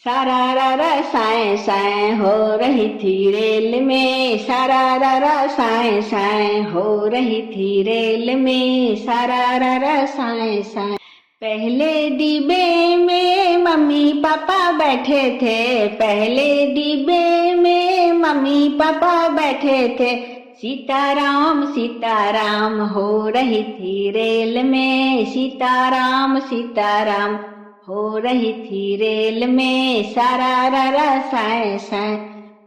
सारा रा रा साए साए हो रही थी रेल में, सारा रा रा साए साए हो रही थी रेल में, सारा रा रा साए साए। पहले डिब्बे में मम्मी पापा बैठे थे, पहले डिब्बे में मम्मी पापा बैठे थे, सीताराम सीताराम हो रही थी रेल में, सीताराम सीताराम हो रही थी रेल में, सारा रा रा साए साए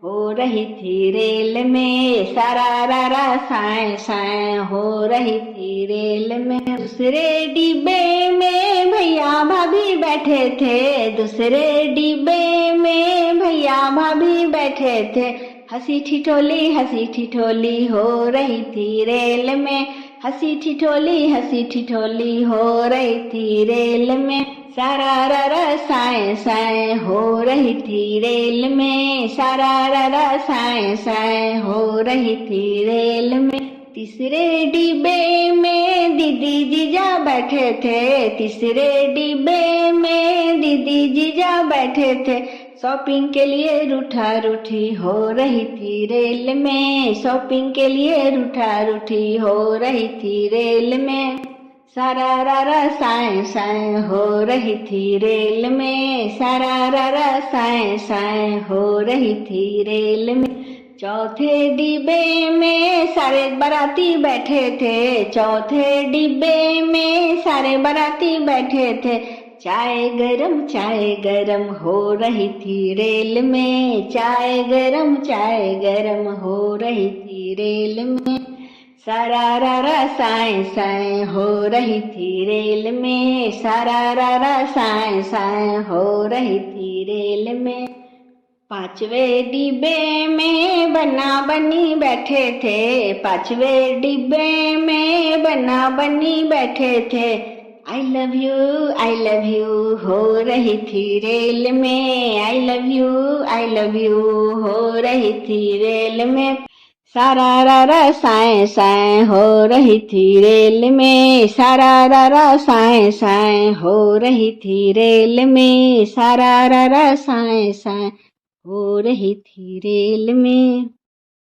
हो रही थी रेल में, सारा रा रा साए साए हो रही थी रेल में। दूसरे डिब्बे में भैया भाभी बैठे थे, दूसरे डिब्बे में भैया भाभी बैठे थे, हंसी ठिठोली हो रही थी रेल में, हंसी ठिठोली हो रही थी रेल में, सारा रा रा साए साए हो रही थी रेल में, सारा रा रा साए साए हो रही थी रेल में। तीसरे डिब्बे में दीदी जीजा बैठे थे, तीसरे डिब्बे में दीदी जीजा बैठे थे, शॉपिंग के लिए रूठा रूठी हो रही थी रेल में, शॉपिंग के लिए रूठा रूठी हो रही थी रेल में, सारा रा रा साए साए हो रही थी रेल में, सारा रा रा साए साए हो रही थी रेल में। चौथे डिब्बे में सारे बाराती बैठे थे, चौथे डिब्बे में सारे बाराती बैठे थे, चाय गरम हो रही थी रेल में, चाय गरम हो रही थी रेल में, सारा रा रा साए साए हो रही थी रेल में, सारा रा रा साए साए हो रही थी रेल में। पांचवे डिब्बे में बन्ना बन्नी बैठे थे, पांचवे डिब्बे में बन्ना बन्नी बैठे थे, आई लव यू हो रही थी रेल में, आई लव यू हो रही थी रेल में, सारा रा रा साए साए हो रही थी रेल में, सारा रा रा साए साए हो रही थी रेल में, सारा रा रा साए साए हो रही थी रेल में।